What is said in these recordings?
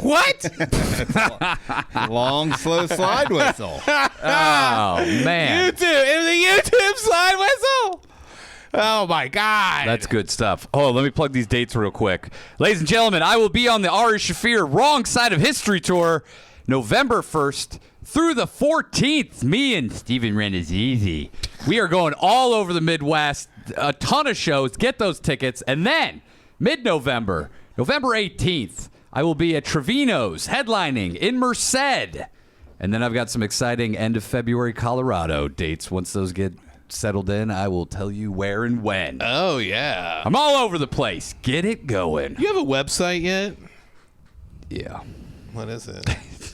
What? Long, slow slide whistle. Oh, man. YouTube. It was a YouTube slide whistle. Oh, my God. That's good stuff. Oh, let me plug these dates real quick. Ladies and gentlemen, I will be on the Ari Shaffir Wrong Side of History Tour November 1st through the 14th. Me and Steven Renazizi. We are going all over the Midwest. A ton of shows. Get those tickets. And then, mid-November, November 18th, I will be at Trevino's headlining in Merced. And then I've got some exciting end of February Colorado dates. Once those get settled in, I will tell you where and when. Oh, yeah. I'm all over the place. Get it going. You have a website yet? Yeah. What is it?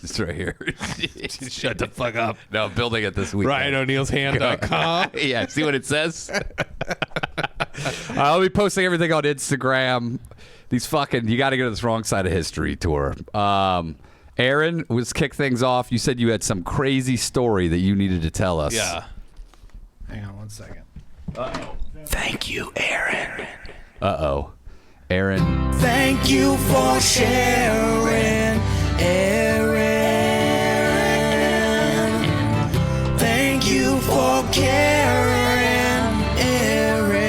It's right here. Shut the fuck up. No, I'm building it this week. RyanO'Neill'shand.com. Yeah, see what it says? I'll be posting everything on Instagram. These fucking, you got to go to this Wrong Side of History tour. Aaron, let's kick things off. You said you had some crazy story that you needed to tell us. Yeah. Hang on 1 second. Uh-oh. Thank you, Aaron. Uh-oh. Aaron. Thank you for sharing, Aaron. Thank you for caring, Aaron.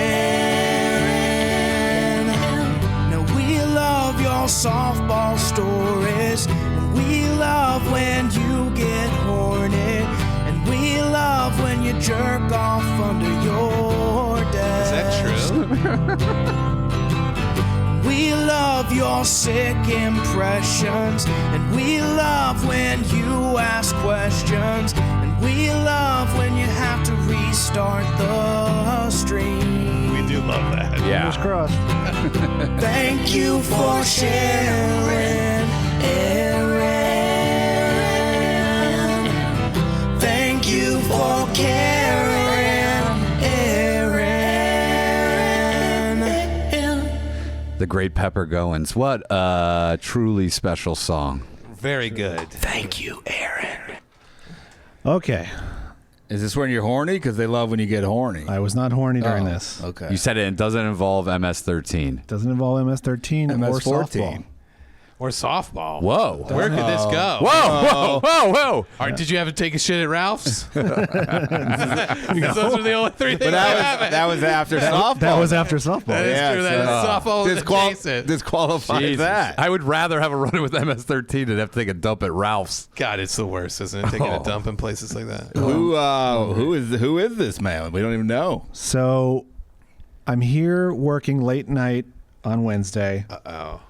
Now we love your softball stories, and we love when you get horny, and we love when you jerk off under your desk. Is that true? We love your sick impressions, and we love when you ask questions, and we love when you have to restart the stream. We do love that. Yeah. Fingers crossed. Thank you for sharing, Aaron. Thank you for caring, Aaron. The Great Pepper Goins. What a truly special song. Very good. Thank you, Aaron. Okay. Is this when you're horny? Because they love when you get horny. I was not horny during this. Okay. You said it doesn't involve MS-13. Doesn't involve MS-13 or MS-14. softball. Or softball. Whoa. Where could this go? Whoa, whoa, whoa. Did you ever take a shit at Ralph's? Because those are the only three things But that happen. that was after softball. That was after softball. That is Yeah, true. That is softball adjacent. disqualifies Jesus. that. I would rather have a run with MS-13 than have to take a dump at Ralph's. God, it's the worst, isn't it? Taking a dump in places like that. Who is this man? We don't even know. So I'm here working late night on Wednesday. Uh-oh.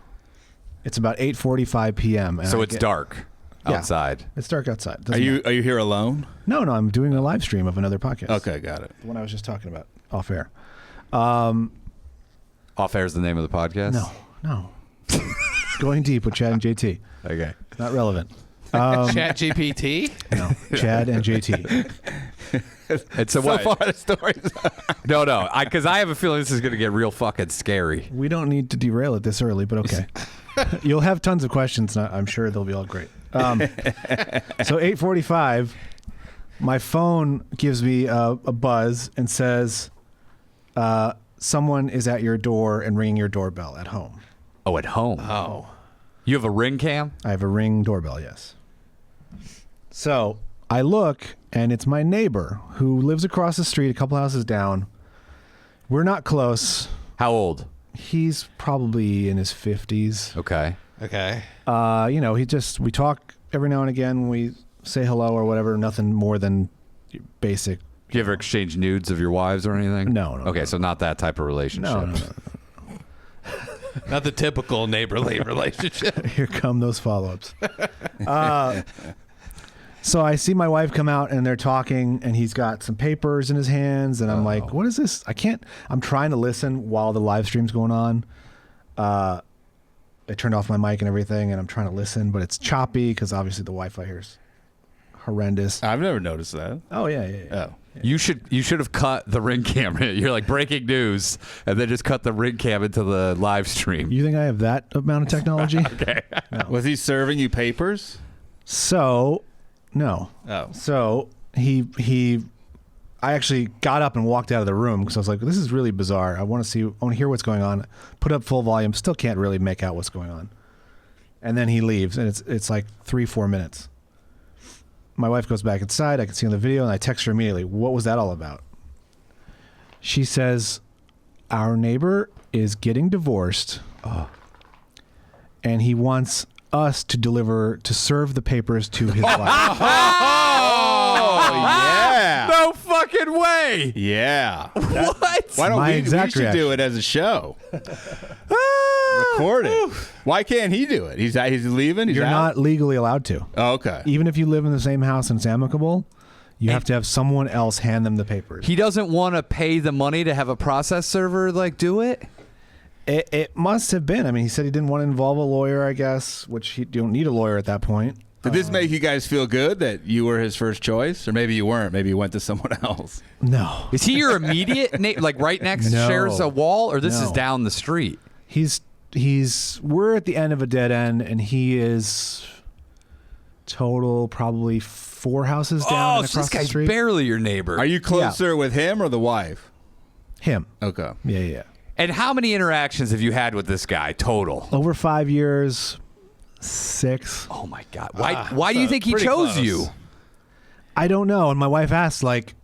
It's about 8:45 p.m. and So I it's get- dark Yeah. outside. It's dark outside. Are Doesn't you matter. here alone? No, I'm doing a live stream of another podcast. Okay, got it. The one I was just talking about off air. Off air is the name of the podcast? No. Going deep with Chad and JT. Okay. Not relevant. Chat GPT? No, Chad and JT. It's a So what? far, the stories. No, because I have a feeling this is going to get real fucking scary. We don't need to derail it this early, but okay. You'll have tons of questions, and I'm sure they'll be all great. So 8:45, my phone gives me a buzz and says, someone is at your door and ringing your doorbell at home. Oh, at home. Oh. You have a Ring cam? I have a Ring doorbell, yes. So I look, and it's my neighbor who lives across the street, a couple houses down. We're not close. How old? He's probably in his 50s. Okay. Okay. We talk every now and again. We say hello or whatever. Nothing more than basic. Do you ever exchange nudes of your wives or anything? No. Okay, so not that type of relationship. No. Not the typical neighborly relationship. Here come those follow-ups. So I see my wife come out and they're talking, and he's got some papers in his hands, and I'm like, what is this? I'm trying to listen while the live stream's going on. I turned off my mic and everything, and I'm trying to listen, but it's choppy because obviously the Wi-Fi here is horrendous. I've never noticed that. Oh, yeah. Oh. You should have cut the Ring cam. You're like breaking news, and then just cut the Ring cam into the live stream. You think I have that amount of technology? Okay. No. Was he serving you papers? So, no. Oh. So I actually got up and walked out of the room because I was like, this is really bizarre. I want to hear what's going on. Put up full volume. Still can't really make out what's going on. And then he leaves, and it's like 3-4 minutes. My wife goes back inside. I can see on the video, and I text her immediately. What was that all about? She says, our neighbor is getting divorced, and he wants us to serve the papers to his wife. Oh, yeah. No fucking way. Yeah. What? Why don't My we exact should do reaction. it as a show. Record it. Why can't he do it? He's leaving? He's You're out? not legally allowed to. Oh, okay. Even if you live in the same house and it's amicable, you have to have someone else hand them the papers. He doesn't want to pay the money to have a process server do it? It must have been. I mean, he said he didn't want to involve a lawyer, I guess, which you don't need a lawyer at that point. Did this make you guys feel good that you were his first choice? Or maybe you weren't. Maybe you went to someone else. No. Is he your immediate like right next No. shares a wall, or this is No. down the street? We're at the end of a dead end, and he is total probably 4 houses down and So across this guy's the street. barely your neighbor. Are you closer with him or the wife? Him. Okay. Yeah. And how many interactions have you had with this guy total? Over 5 years, 6. Oh my God! Why do you think he pretty chose close. you? I don't know. And my wife asked, like,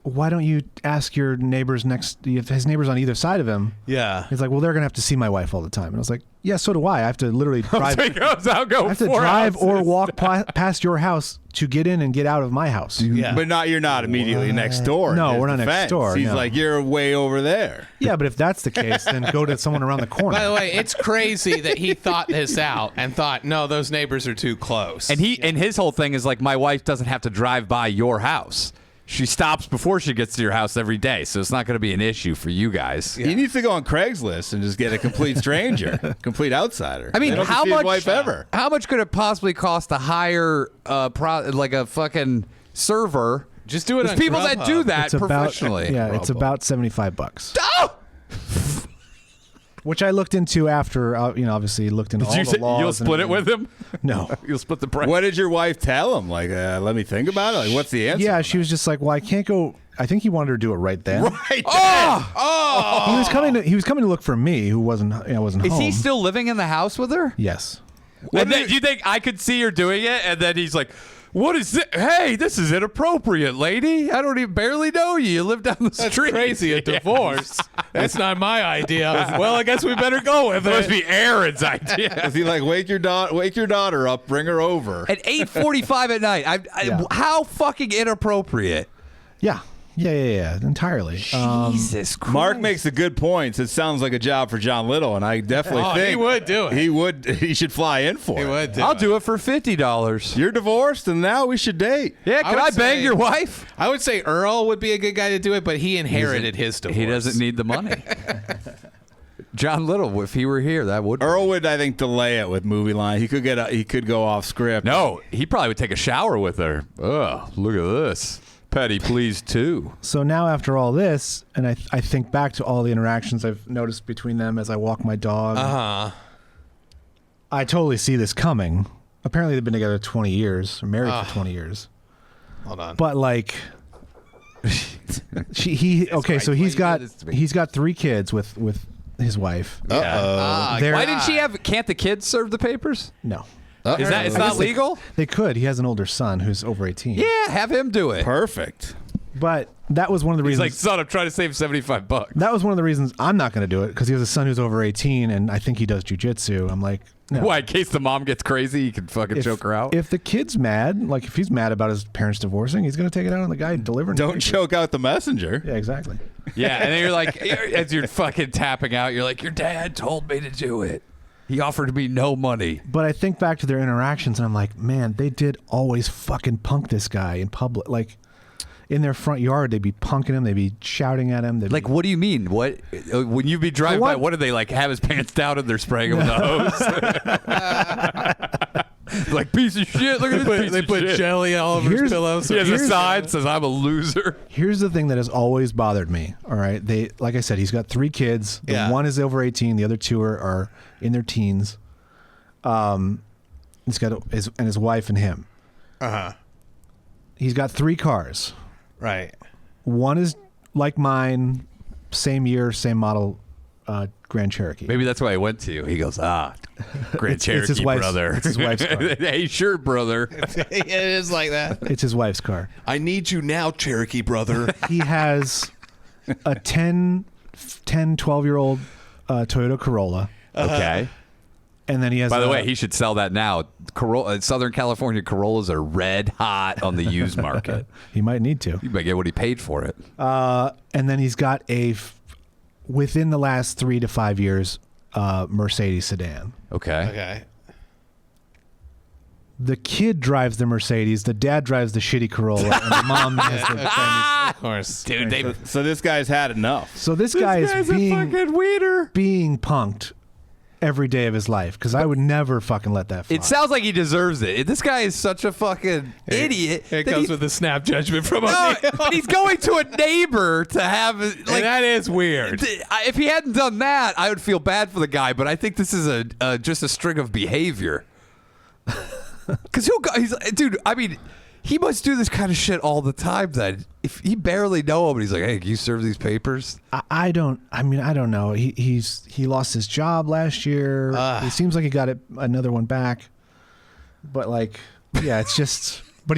why don't you ask your neighbors if his neighbors on either side of him? Yeah. He's like, well, they're going to have to see my wife all the time. And I was like, yeah, so do I. I have to literally drive. I have to drive or walk past your house to get in and get out of my house. Yeah. But you're not immediately next door. No, in his we're not next defense. door, He's no. like, you're way over there. Yeah, but if that's the case, then go to someone around the corner. By the way, it's crazy that he thought this out and thought, no, those neighbors are too close. And his whole thing is like, my wife doesn't have to drive by your house. She stops before she gets to your house every day, so it's not going to be an issue for you guys. He needs to go on Craigslist and just get a complete stranger, complete outsider. I mean, They don't how see his much? wife ever. How much could it possibly cost to hire like a fucking server? Just do it There's on people that do Grubhub. that It's about, professionally. yeah, it's about $75. Oh! Which I looked into after, obviously looked into all the laws. You'll split it with him? No. You'll split the price. What did your wife tell him? Like, let me think about it. Like, what's the answer? Yeah, she was just like, well, I can't go. I think he wanted her to do it right then. Right. Oh! He was coming to look for me, who wasn't Is home. he still living in the house with her? Yes. And then, do you think I could see her doing it? And then he's like, "What is it? Hey, this is inappropriate, lady. I don't even barely know you. You live down the That's street." crazy. A divorce. That's not my idea. Well, I guess we better go with That must it. be Aaron's idea. Is he like, wake your daughter up, bring her over? At 8:45 at night. Yeah. How fucking inappropriate. Yeah. Yeah. Entirely. Jesus Christ. Mark makes a good point. It sounds like a job for John Little, and I definitely Oh, think he would do it. He should fly in for He it. would do I'll it. do it for $50. You're divorced, and now we should date. Yeah, I can would I bang say- your wife? I would say Earl would be a good guy to do it, but he inherited his divorce. He doesn't need the money. John Little, if he were here, that would. Earl would, I think, delay it with movie line. He could go off script. No, he probably would take a shower with her. Ugh, look at this. Petty, please, too. So now after all this, and I think back to all the interactions I've noticed between them as I walk my dog. I totally see this coming. Apparently they've been together 20 years, or married for 20 years. Hold on. But like, so he's got 3 kids with his wife. They're- Why didn't she have? Can't the kids serve the papers? No, Is that? It's I not guess they- legal. they could. He has an older son who's over 18. Yeah, have him do it. Perfect. But that was one of the He's reasons. like, son, I'm trying to save $75. That was one of the reasons I'm not going to do it, because he has a son who's over 18, and I think he does jujitsu. I'm like, no. Why? In case the mom gets crazy, you can fucking choke her out. If the kid's mad, like if he's mad about his parents divorcing, he's going to take it out on the guy delivering. Don't papers. choke out the messenger. Yeah, exactly. Yeah, and then you're like, as you're fucking tapping out, you're like, your dad told me to do it. He offered me no money. But I think back to their interactions, and I'm like, man, they did always fucking punk this guy in public. Like, in their front yard, they'd be punking him. They'd be shouting at him. Like, what do you mean? What when you be driving by? What do they like? Have his pants down and they're spraying him with a hose? Like, piece of shit. Look at this piece They of put shit. jelly all over his pillows. He has a Here's- sign that says, "I'm a loser." Here's the thing that has always bothered me. All right, like I said, he's got 3 kids. The Yeah. one is over 18. The other 2 are in their teens. He's got his wife and him. He's got 3 cars. Right. One is like mine, same year, same model, Grand Cherokee. Maybe that's why I went to you. He goes, Grand Cherokee, it's his wife's, brother. It's his wife's car. Hey, sure, brother. It is like that. It's his wife's car. I need you now, Cherokee brother. He has a 12-year-old Toyota Corolla. Okay. And then he has. By the way, he should sell that now. Southern California Corollas are red hot on the used market. He might need to. You might get what he paid for it. And then he's got within the last 3 to 5 years, Mercedes sedan. Okay. Okay. The kid drives the Mercedes. The dad drives the shitty Corolla, and the mom has the. Of course. Dude, So this guy's had enough. So this guy is a fucking weeder. being punked every day of his life because I would never fucking let that fly. It sounds like he deserves it. This guy is such a fucking idiot. It that comes he- with a snap judgment from No, O'Neill. but he's going to a neighbor to have And like that is weird. If he hadn't done that, I would feel bad for the guy. But I think this is just a string of behavior. Because dude. I mean, he must do this kind of shit all the time. Then if he barely know him, and he's like, "Hey, can you serve these papers?" I don't know. He lost his job last year. It seems like he got another one back. But like, yeah, it's just. But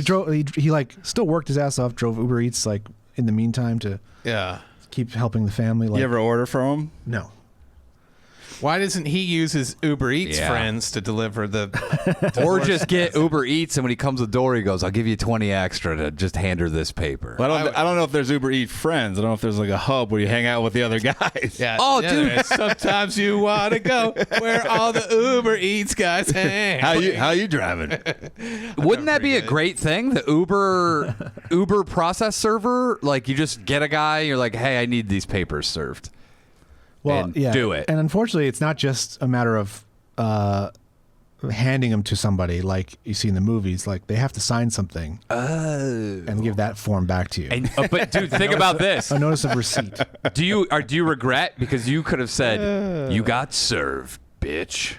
he like still worked his ass off. Drove Uber Eats like in the meantime to keep helping the family. Like, You ever order from him? no. Why doesn't he use his Uber Eats Yeah. friends to deliver the... Or just get Uber Eats, and when he comes to the door, he goes, "I'll give you 20 extra to just hand her this paper." Well, I don't know if there's Uber Eats friends. I don't know if there's like a hub where you hang out with the other guys. Yeah. Oh, yeah, dude. there is. Sometimes you want to go where all the Uber Eats guys hang. How you driving? Wouldn't that be a great thing? The Uber process server, like you just get a guy, you're like, "Hey, I need these papers served." Well, And yeah. do it. And unfortunately, it's not just a matter of handing them to somebody like you see in the movies. Like they have to sign something and give that form back to you. And but dude, think about this. A notice of receipt. Do you regret because you could have said you got served, bitch?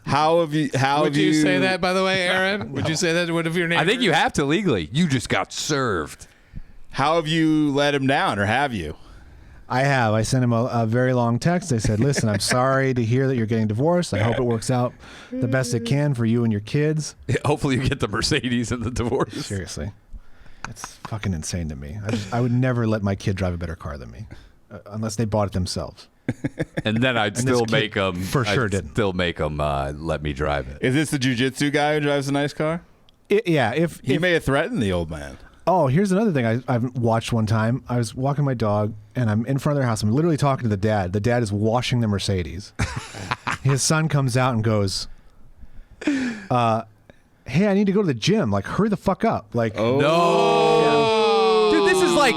Would you say that, by the way, Aaron? Would you say that to one of your neighbors? I think you have to legally. You just got served. How have you let him down, or have you? I have. I sent him a very long text. I said, "Listen, I'm sorry to hear that you're getting divorced. I hope it works out the best it can for you and your kids." Hopefully, you get the Mercedes and the divorce. Seriously, it's fucking insane to me. I would never let my kid drive a better car than me, unless they bought it themselves. And then I'd this still kid make them. for sure didn't. Still make them let me drive it. Is this the jujitsu guy who drives a nice car? Yeah. He may have threatened the old man. Oh, here's another thing I've watched one time. I was walking my dog, and I'm in front of their house. I'm literally talking to the dad. The dad is washing the Mercedes. His son comes out and goes, "Hey, I need to go to the gym. Like, hurry the fuck up." Like, No. Dude, this is like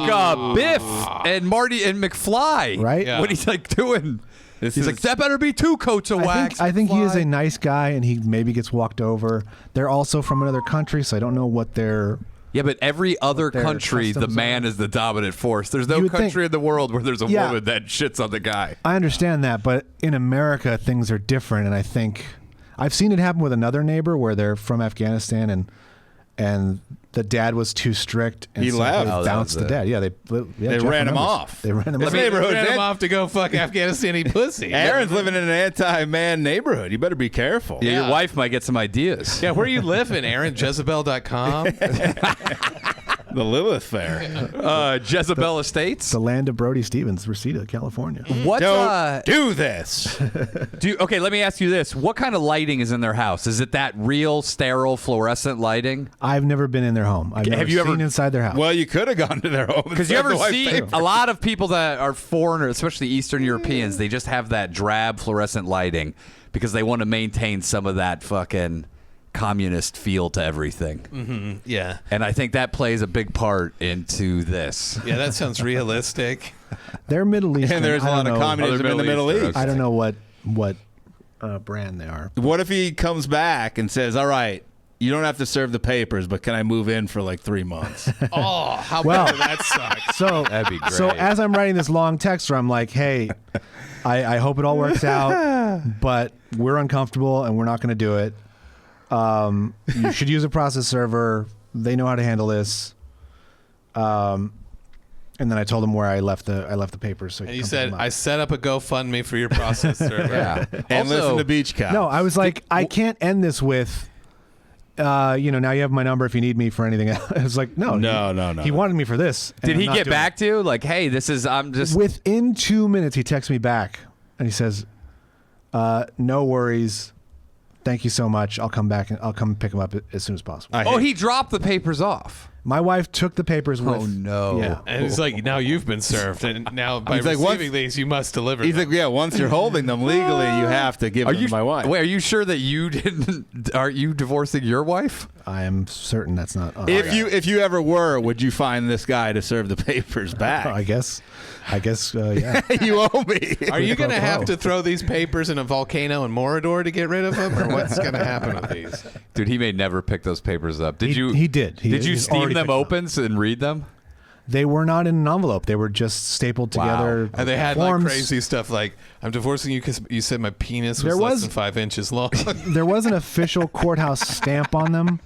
Biff and Marty and McFly. Right? Yeah. What he's like doing. This He's is- like, that better be 2 coats of wax. I think he is McFly." a nice guy, and he maybe gets walked over. They're also from another country, so I don't know what they're. Yeah, but every other their country, the customs man are. is the dominant force. There's no You would country think. in the world where there's a Yeah. woman that shits on the guy. I understand that, but in America, things are different, and I think I've seen it happen with another neighbor where they're from Afghanistan, and the dad was too strict. And He so left. They Oh, that bounced was the it. dad. Yeah, they Jeff ran him remembers. off. They ran him This off. neighborhood- Ran him off to go fuck Afghanistani pussy. Aaron's living in an anti-man neighborhood. You better be careful. Yeah, Yeah. your wife might get some ideas. Yeah, where are you living, Aaron? Jezebel.com? The Lilith Fair. Jezebel Estates. The land of Brody Stevens, Reseda, California. What? Don't do this. Okay, let me ask you this: what kind of lighting is in their house? Is it that real sterile fluorescent lighting? I've never been in their home. I've never Have you ever- seen inside their house. Well, you could have gone to their home. Because you ever see a lot of people that are foreigners, especially Eastern Europeans, they just have that drab fluorescent lighting because they want to maintain some of that fucking communist feel to everything. Yeah. And I think that plays a big part into this. Yeah, that sounds realistic. They're Middle Eastern. And there's a I lot don't of know- communism in the Middle East. I don't know what brand they are. What if he comes back and says, "All right, you don't have to serve the papers, but can I move in for like 3 months?" Oh, how Well- bad that sucks. So That'd be great. So as I'm writing this long text where I'm like, "Hey, I hope it all works out, but we're uncomfortable and we're not going to do it. You should use a process server. They know how to handle this. And then I told him where I left the papers. So And you said, I set up a GoFundMe for your process server. Yeah. And Also- listen to Beach Cow. No, I was like, I can't end this with, now you have my number if you need me for anything else. I was like, no. He wanted me for this. and Did I'm he not get doing back to you? Like, hey, I'm it. just. Within 2 minutes, he texts me back and he says, no worries. Thank you so much. I'll come back and I'll come pick him up as soon as possible. He dropped the papers off. My wife took the papers with. Oh, no. Yeah. And it's like, now you've been served. And now by He's like, receiving these, you must deliver He's them. like, yeah, once you're holding them legally, you have to give them to my wife. Wait, are you sure that you didn't? Are you divorcing your wife? I am certain that's not. If you ever were, would you find this guy to serve the papers back? I guess, yeah. You owe me. Are you going to have Pro. to throw these papers in a volcano in Morador to get rid of them? Or what's going to happen with these? Dude, he may never pick those papers up. Did you? He did. Did you he's steam already them picked open and read them? They were not in an envelope. They were just stapled together. And they had forms. like crazy stuff like, I'm divorcing you because you said my penis was There less was- than 5 inches long. There was an official courthouse stamp on them.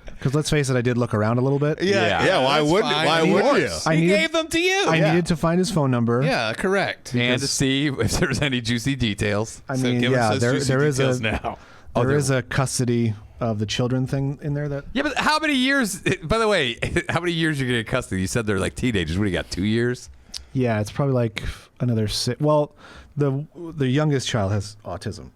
Because let's face it, I did look around a little bit. Yeah, why that's wouldn't fine. why Of wouldn't you? course. I He needed- gave them to you. I needed to find his phone number. Yeah, correct. And to see if there's any juicy details. I So mean, give us yeah, those there juicy is details a now. there is a custody of the children thing in there that. Yeah, but how many years? By the way, how many years are you going to custody? You said they're like teenagers. What do you got? 2 years? Yeah, it's probably like another 6. Well, the youngest child has autism.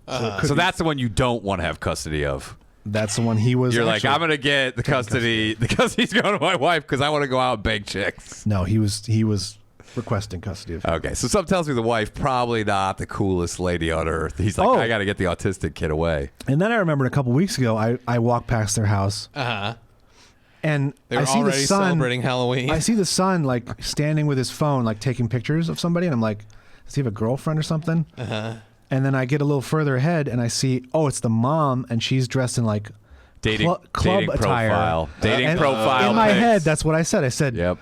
So that's the one you don't want to have custody of. That's the one he was. You're like, actually- I'm going to get the custody. The custody's going to my wife because I want to go out and bang chicks. No, he was requesting custody of him. Okay, so something tells me the wife probably not the coolest lady on earth. He's like, Oh. I got to get the autistic kid away. And then I remembered a couple weeks ago, I walked past their house and They were I see the already son. celebrating Halloween. I see the son like standing with his phone, like taking pictures of somebody, and I'm like, does he have a girlfriend or something? And then I get a little further ahead and I see, oh, it's the mom, and she's dressed in like Dating, club dating attire. profile. Dating And profile. In my pics. head, that's what I said. I said, Yep.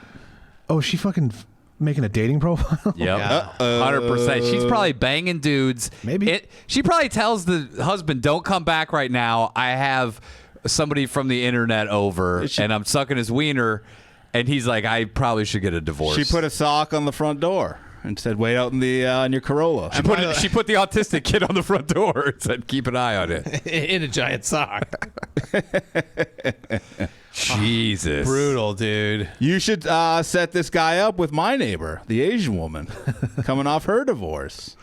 oh, is she fucking making a dating profile? Yep. Yeah. 100%. She's probably banging dudes. Maybe. She probably tells the husband, don't come back right now. I have somebody from the internet over and I'm sucking his wiener. And he's like, I probably should get a divorce. She put a sock on the front door and said, "Wait out in the on your Corolla." She put the autistic kid on the front door and said, keep an eye on it. in a giant sock. Jesus. Brutal, dude. You should set this guy up with my neighbor, the Asian woman, coming off her divorce.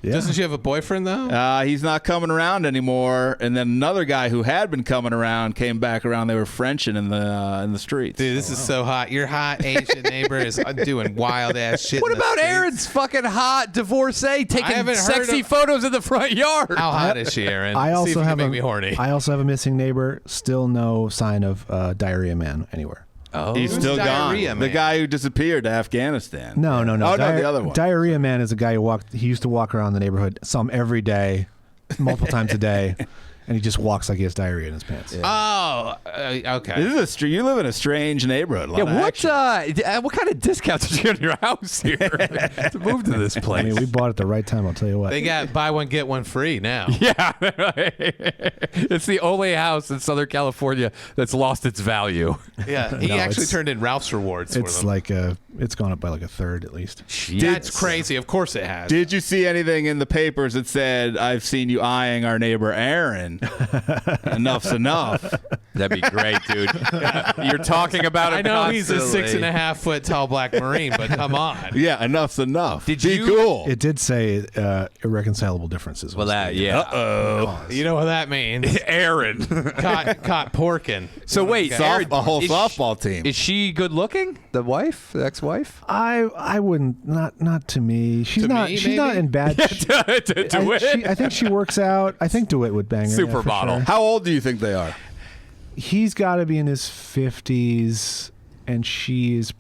Yeah. Doesn't she have a boyfriend, though? He's not coming around anymore. And then another guy who had been coming around came back around. They were Frenching in the streets. Dude, this is so hot. Your hot Asian neighbor is doing wild ass shit. What in the about streets. Aaron's fucking hot divorcee taking haven't heard sexy of- photos in the front yard? How hot is she, Aaron? I See also if you have can make me horny. I also have a missing neighbor. Still no sign of diarrhea man anywhere. Oh. He's still gone. Diarrhea The Man? guy who disappeared to Afghanistan. No. Oh, no, the other one. Diarrhea man is a guy who walked. He used to walk around the neighborhood some every day, multiple times a day, and he just walks like he has diarrhea in his pants. Oh, okay. This is you live in a strange neighborhood. A lot of action. What kind of discounts did you get on your house here to move to this I place? mean, we bought it the right time. I'll tell you what. They got buy one, get one free now. Yeah, it's the only house in Southern California that's lost its value. Yeah, he No, actually it's- turned in Ralph's rewards for it's them. like it's gone up by like a third at least. That's crazy. Of course it has. Did you see anything in the papers that said, "I've seen you eyeing our neighbor Aaron"? Enough's enough. That'd be great, dude. You're talking about it. I know he's a constantly. 6.5 foot tall black Marine, but come on. Yeah, enough's enough. Did Be you- cool. It did say irreconcilable differences. Well, was that the- yeah. You know what that means? Aaron. caught porking. So wait, Aaron, a whole is softball team. Is she good looking? The wife, the ex-wife? I wouldn't not to me. She's To not me, she's not maybe? in bad. I think she works out. I think DeWitt would bang her. yeah, for Supermodel. sure. How old do you think they are? He's got to be in his 50s, and she's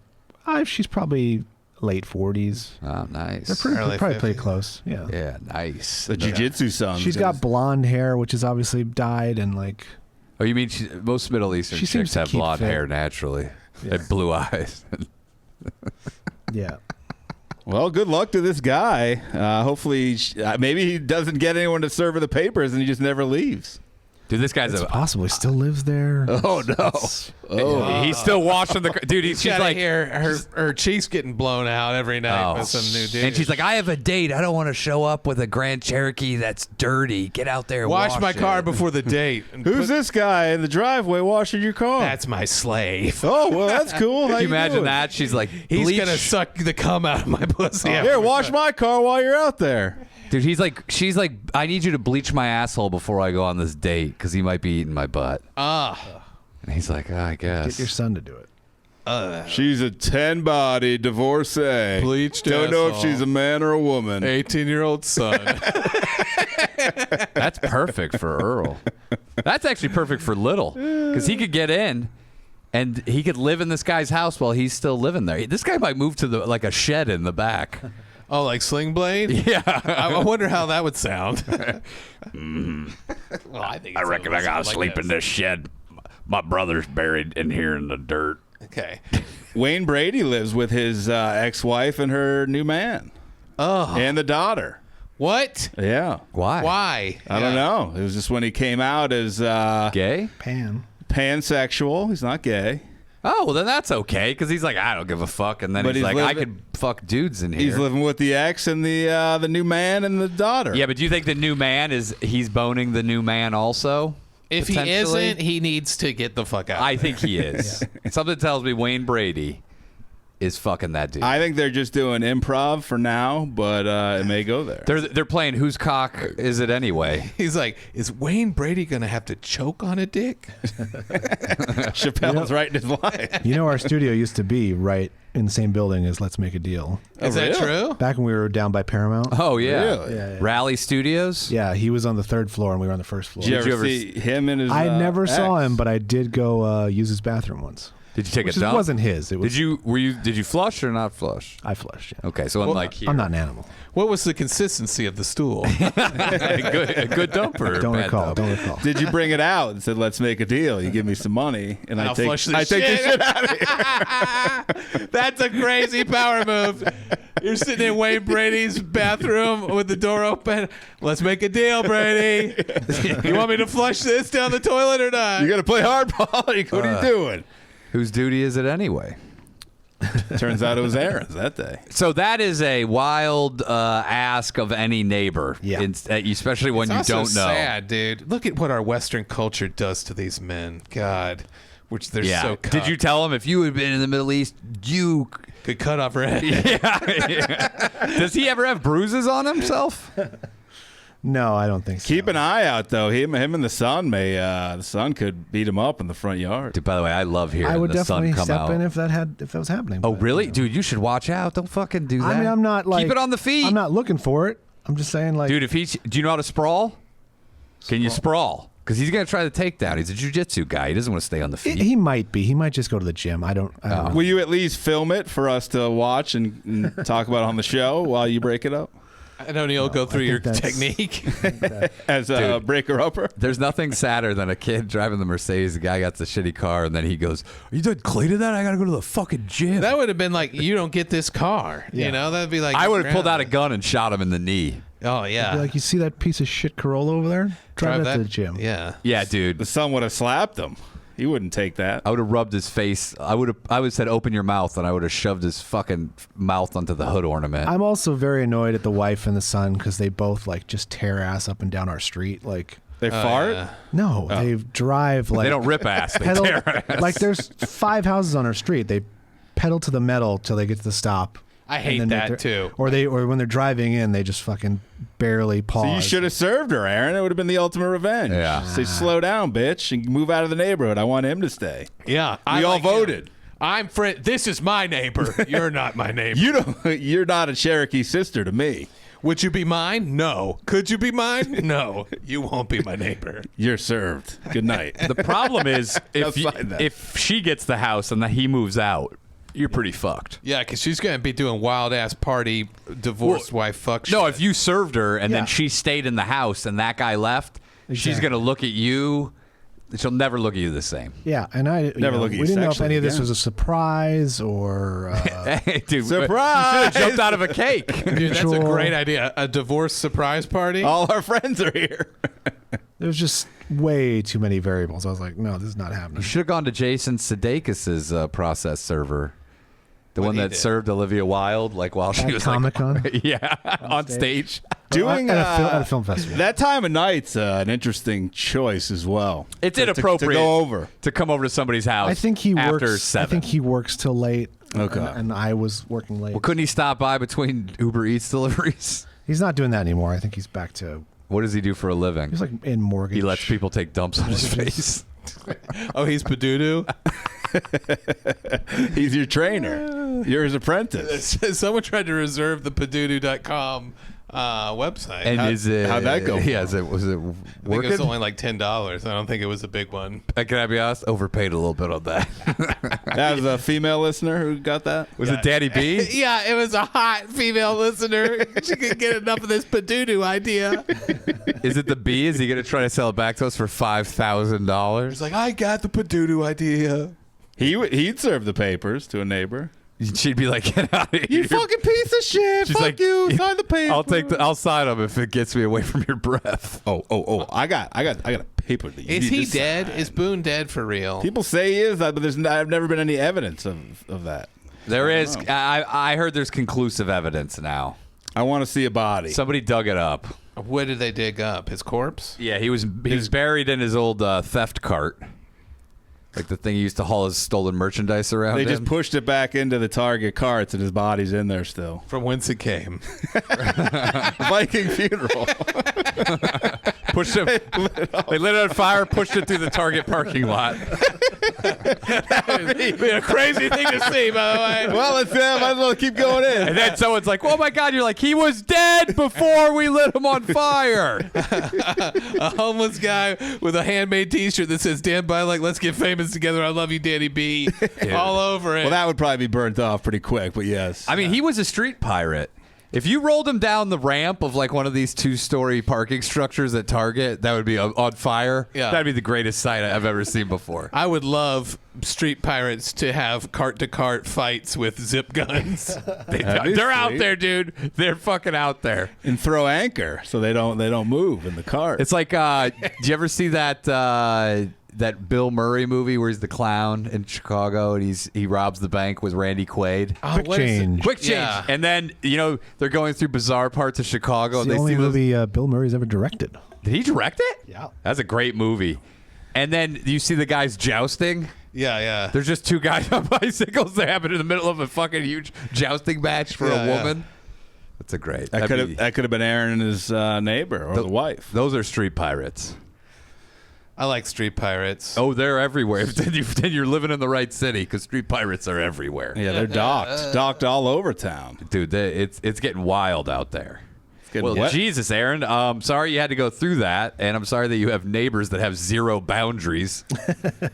probably late 40s. Oh, nice. They're Early probably pretty 50s. close. Yeah. Yeah, nice. The jiu-jitsu son. She's got blonde hair, which is obviously dyed, and like Oh, you mean most Middle Eastern She seems chicks to have keep blonde fit. hair naturally Yeah. and blue eyes. yeah. Well, good luck to this guy. Hopefully, maybe he doesn't get anyone to serve her the papers, and he just never leaves. Dude, this guy's It's a possible he still lives there. Oh no! Oh, he's still washing the dude. She's She's like, hear her cheeks getting blown out every night with some new dude. and she's like, I have a date. I don't want to show up with a Grand Cherokee that's dirty. Get out there, and wash my it." car before the date. And who's this guy in the driveway washing your car? That's my slave. Oh well, that's cool. How Can you imagine doing? that? She's like, He's bleach. gonna suck the cum out of my pussy. Here, wash my car while you're out there. Dude, she's like, I need you to bleach my asshole before I go on this date because he might be eating my butt. And he's like, I guess. Get your son to do it. She's a 10-body divorcee. Bleached Don't know if asshole. she's a man or a woman. 18-year-old son. That's perfect for Earl. That's actually perfect for Little because he could get in and he could live in this guy's house while he's still living there. This guy might move to like a shed in the back. Oh, like Sling Blade? Yeah. I wonder how that would sound. Well, I think I reckon I gotta sleep in this shed. My brother's buried in here in the dirt. Okay. Wayne Brady lives with his ex-wife and her new man. Oh. And the daughter. What? Yeah. Why? Why? I don't know. It was just when he came out as Gay? pansexual. He's not gay. Oh, well, then that's okay because he's like, I don't give a fuck. And then But he's he's like, I living- could fuck dudes in here. He's living with the ex and the new man and the daughter. Yeah, but do you think the new man he's boning the new man also? If he Potentially? isn't, he needs to get the fuck out. I think he is. Something tells me Wayne Brady is fucking that dude. I think they're just doing improv for now, but it may go there. They're playing whose cock is it anyway? He's like, is Wayne Brady going to have to choke on a dick? Chappelle's writing his line. You know, our studio used to be right in the same building as Let's Make a Deal. Is that really? true? Back when we were down by Paramount. Oh yeah. Really? Yeah. Rally Studios? Yeah, he was on the 3rd floor and we were on the 1st floor. Did you you ever ever see him and his I never saw ex? him, but I did go use his bathroom once. Did you take Which a dump? wasn't his. It was. Did you flush or not flush? I flushed. Yeah. Okay, so unlike here. I'm not an animal. What was the consistency of the stool? a good dump or a Don't bad recall. dump? Don't recall. Did you bring it out and said, "Let's make a deal. You give me some money, and I'll I take flush the I take the shit. shit out of here." That's a crazy power move. You're sitting in Wayne Brady's bathroom with the door open. Let's make a deal, Brady. You want me to flush this down the toilet or not? You got to play hardball. What are you doing? Whose duty is it anyway? Turns out it was Aaron's that day. So that is a wild ask of any neighbor, Yeah. especially when It's you also don't know. sad, dude. Look at what our Western culture does to these men. God, which they're Yeah. so cut. Did you tell him if you had been in the Middle East, you? could cut off her head? Yeah. Does he ever have bruises on himself? No, I don't think so. Keep an eye out though. Him and the son may the son could beat him up in the front yard. Dude, by the way, I love hearing I would the sun definitely come step out. in if that was happening. Oh, but, really? you know. Dude, you should watch out. Don't fucking do that. I mean, I'm not like Keep it on the feet. I'm not looking for it. I'm just saying, like, Dude, do you know how to sprawl? Can you sprawl? Because he's going to try the takedown. He's a jiu-jitsu guy. He doesn't want to stay on the feet. he might be. He might just go to the gym. I don't know. Will you at least film it for us to watch and talk about on the show while you break it up I know you'll go through I your think that's- technique. as a breaker upper? There's nothing sadder than a kid driving the Mercedes. The guy got the shitty car, and then he goes, "Are you done cleaning that? I got to go to the fucking gym." That would have been like, you don't get this car. Yeah. You know, that'd be like, I would have pulled out a gun and shot him in the knee. Oh, Be yeah. like, you see that piece of shit Corolla over there? Drive that to the gym. Yeah. Yeah, dude. The son would have slapped him. He wouldn't take that. I would have rubbed his face. I would have said, "Open your mouth," and I would have shoved his fucking mouth onto the hood ornament. I'm also very annoyed at the wife and the son because they both like just tear ass up and down our street. Like, They fart. Yeah. no, they drive like they don't rip ass. They pedal, tear ass. like there's 5 houses on our street. They pedal to the metal till they get to the stop. I and hate then that, make their- too. Or when they're driving in, they just fucking barely pause. So you should have served her, Aaron. It would have been the ultimate revenge. Yeah. Say, slow down, bitch, and move out of the neighborhood. I want him to stay. Yeah. We all voted. I'm friend. This is my neighbor. You're not my neighbor. You don't. You're not a Cherokee sister to me. Would you be mine? No. Could you be mine? No. You won't be my neighbor. You're served. Good night. The problem is That's fine, then. if she gets the house and then he moves out, you're pretty fucked. Yeah, because she's going to be doing wild ass party, divorced wife fuck shit. No, if you served her and then Yeah. she stayed in the house and that guy left, she's Exactly. going to look at you. She'll never look at you the same. Yeah, and I Never look at you we didn't know if sexually any of this again. was a surprise or Hey, dude, Surprise! You should have jumped out of a cake. Dude, that's a Sure. great idea. A divorce surprise party? All our friends are here. There's just way too many variables. I was like, no, this is not happening. You should have gone to Jason Sudeikis' process server. The one that served Olivia Wilde, like while she was Comic-Con? yeah, on stage. Doing at a film festival. That time of night's an interesting choice as well. It's inappropriate to go over to come over to somebody's house. I think he after works. 7. I think he works till late. Okay. And I was working late. Well, couldn't he stop by between Uber Eats deliveries? He's not doing that anymore. I think he's back to. What does he do for a living? He's like in mortgage. He lets people take dumps on his face. Oh, he's Padudu? He's your trainer. You're his apprentice. Someone tried to reserve the Padudu.com website. And how'd that go? Yeah, was it I think working? it was only like $10. I don't think it was a big one. Can I be honest? Overpaid a little bit on that. That was a female listener who got that. Was it Daddy B? Yeah, it was a hot female listener. She could get enough of this Padudu idea. Is it the B? Is he going to try to sell it back to us for $5,000? He's like, I got the Padudu idea. He'd serve the papers to a neighbor. She'd be like, "Get out of here, You fucking piece of shit! She's Fuck like, you! Sign the paper. I'll sign them if it gets me away from your breath." Oh! I got a paper. That you Is need he to dead? sign. Is Boone dead for real? People say he is, but I've never been any evidence of that. There is. I heard there's conclusive evidence now. I want to see a body. Somebody dug it up. What did they dig up? His corpse? Yeah, he was buried in his old theft cart, like the thing he used to haul his stolen merchandise around. They in. just pushed it back into the Target carts, and his body's in there still. From whence it came. Viking funeral. pushed it. They lit it on fire, pushed it through the Target parking lot. It'd be a crazy thing to see, by the way. Well, let's might as well keep going in. And then someone's like, "Oh my God!" You're like, "He was dead before we lit him on fire." A homeless guy with a handmade T-shirt that says "Dan by like let's get famous together. I love you, Danny B." All over it. Well, that would probably be burnt off pretty quick, but yes. I mean, he was a street pirate. If you rolled him down the ramp of like one of these 2-story parking structures at Target, that would be on fire. Yeah. That'd be the greatest sight I've ever seen before. I would love street pirates to have cart-to-cart fights with zip guns. They're out sweet. there, dude. They're fucking out there. And throw anchor so they don't move in the cart. It's like, did you ever see that Bill Murray movie where he's the clown in Chicago and he robs the bank with Randy Quaid? Quick change. Quick change. Yeah. And then, they're going through bizarre parts of Chicago. It's and the they only see those- movie Bill Murray's ever directed. Did he direct it? Yeah. That's a great movie. And then you see the guys jousting. Yeah. There's just two guys on bicycles that happen in the middle of a fucking huge jousting match for Yeah, a yeah. woman. That's a great. that could have been Aaron and his neighbor or the wife. Those are street pirates. I like street pirates. Oh, they're everywhere. then you're living in the right city because street pirates are everywhere. Yeah, they're docked all over town. Dude, it's getting wild out there. It's getting Well, wet. Jesus, Aaron. I'm sorry you had to go through that, and I'm sorry that you have neighbors that have zero boundaries.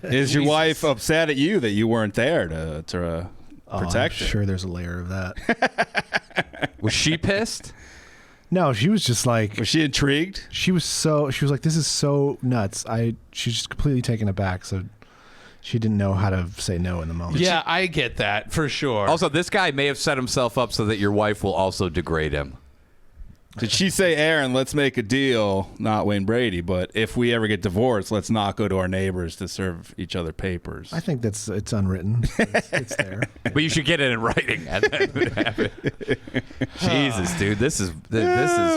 Is your wife upset at you that you weren't there to protect I'm her? sure there's a layer of that. Was she pissed? No, she was just like, Was she intrigued? she was like, this is so nuts. She's just completely taken aback. So she didn't know how to say no in the moment. Yeah, I get that for sure. Also, this guy may have set himself up so that your wife will also degrade him. Did she say, Aaron, let's make a deal, not Wayne Brady, but if we ever get divorced, let's not go to our neighbors to serve each other papers? I think it's unwritten. It's there. But you should get it in writing. And then it would happen. Jesus, dude, this is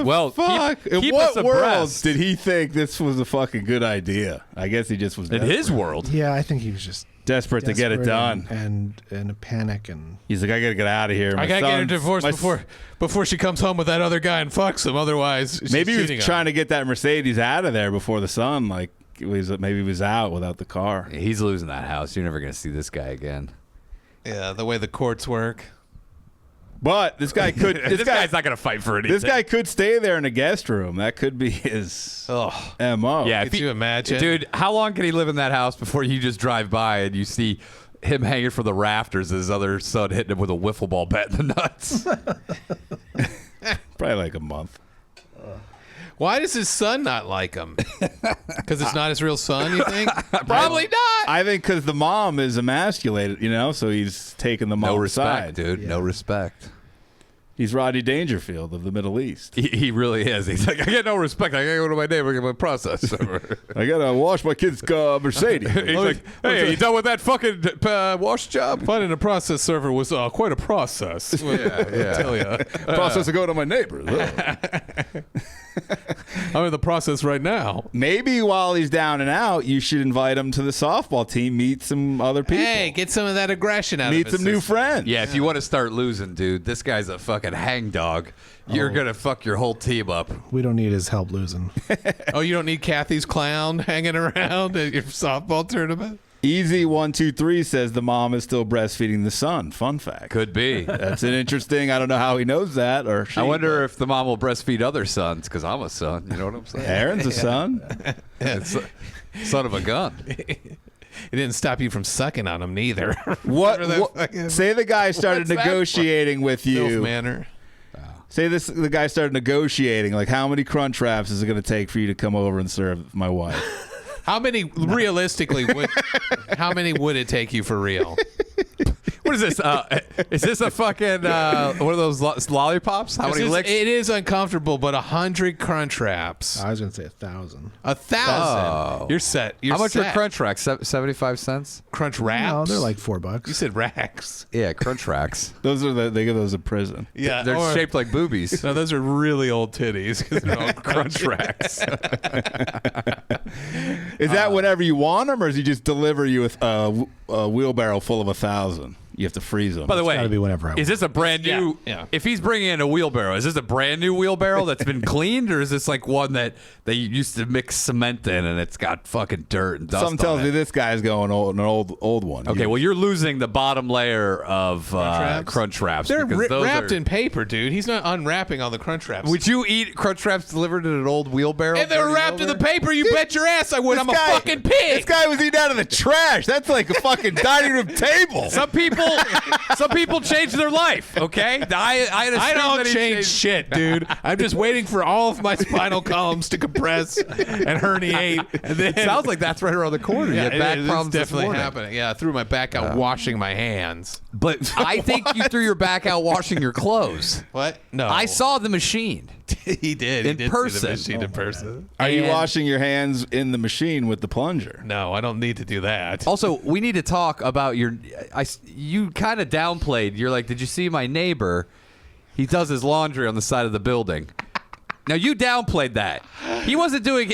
well. Fuck. Keep In us what world abreast. did he think this was a fucking good idea? I guess he just was In desperate, his world? Yeah, I think he was just desperate to get it desperate done. and in a panic and He's like, I gotta get out of here. I gotta get her divorced before she comes home with that other guy and fucks him. Otherwise, she's Maybe he cheating was on trying to get that Mercedes out of there before the sun. Like maybe he was out without the car. He's losing that house. You're never going to see this guy again. her. Yeah, the way the courts work. But this guy could. This guy's not going to fight for anything. This guy could stay there in a guest room. That could be his Oh, MO. Yeah, could you imagine, dude? How long can he live in that house before you just drive by and you see him hanging from the rafters, his other son hitting him with a wiffle ball bat in the nuts? Probably like a month. Why does his son not like him? Because it's not his real son, you think? Probably not. I think because the mom is emasculated, so he's taking the mom's No respect, side. dude. No respect. He's Rodney Dangerfield of the Middle East. He really is. He's like, I get no respect. I gotta go to my neighbor and get my process server. I gotta wash my kid's Mercedes. He's like, hey, are you done with that fucking wash job? Finding a process server was quite a process. Yeah. I tell you. Process to go to my neighbors. I'm in the process right now. Maybe while he's down and out, you should invite him to the softball team, meet some other people. Hey, get some of that aggression out meet of his some new system. friends. Yeah, if you want to start losing, dude, this guy's a fucking hangdog. You're gonna fuck your whole team up. We don't need his help losing. Oh, you don't need Kathy's clown hanging around at your softball tournament? Easy123 says the mom is still breastfeeding the son. Fun fact. Could be. That's an interesting. I don't know how he knows that, or she, I wonder if the mom will breastfeed other sons, because I'm a son. You know what I'm saying? Aaron's a son. Son of a gun. It didn't stop you from sucking on him neither. What? Remember that fucking Say the guy started What's that negotiating with MILF you. manner. Say the guy started negotiating. Like, how many Crunchwraps is it going to take for you to come over and serve my wife? How many realistically would it take you for real? What is this? Is this a fucking one of those lollipops? How many licks? It is uncomfortable, but 100 Crunchwraps. I was gonna say 1,000. 1,000. Oh. You're set. You're How much set. are Crunchwraps? 75 cents? Crunchwraps? No, they're like $4. You said racks. Yeah, Crunchwraps. Those are they get those in prison. Yeah, They're or- shaped like boobies. No, those are really old titties because they're all Crunchwraps. Is that whenever you want them, or does he just deliver you with a wheelbarrow full of 1,000? You have to freeze them. By the way, gotta be whenever I is this a brand new? Yeah. If he's bringing in a wheelbarrow, is this a brand new wheelbarrow that's been cleaned, or is this like one that they used to mix cement in and it's got fucking dirt and dust? Something tells on me it? this guy's going an old one. Okay, well you're losing the bottom layer of Crunchwraps. They're because those wrapped are- in paper, dude. He's not unwrapping all the Crunchwraps. Would you eat Crunchwraps delivered in an old wheelbarrow? If they were dirty wrapped in the wheelbarrow? paper, you bet your ass I would. I'm a fucking This pig. guy was eating out of the trash. That's like a fucking dining room table. Some people change their life. Okay, I don't change shit, dude. I'm just waiting for all of my spinal columns to compress and herniate. And then Sounds like that's right around the corner. yeah, you had back it's problems this definitely morning. happening. Yeah, I threw my back out washing my hands. But I think you threw your back out washing your clothes. What? No, I saw the machine. he did. in he did person. See the machine in person. Are you And- washing your hands in the machine with the plunger? No, I don't need to do that. Also, we need to talk about your. You kind of downplayed. You're like, did you see my neighbor? He does his laundry on the side of the building. Now you downplayed that. He wasn't doing.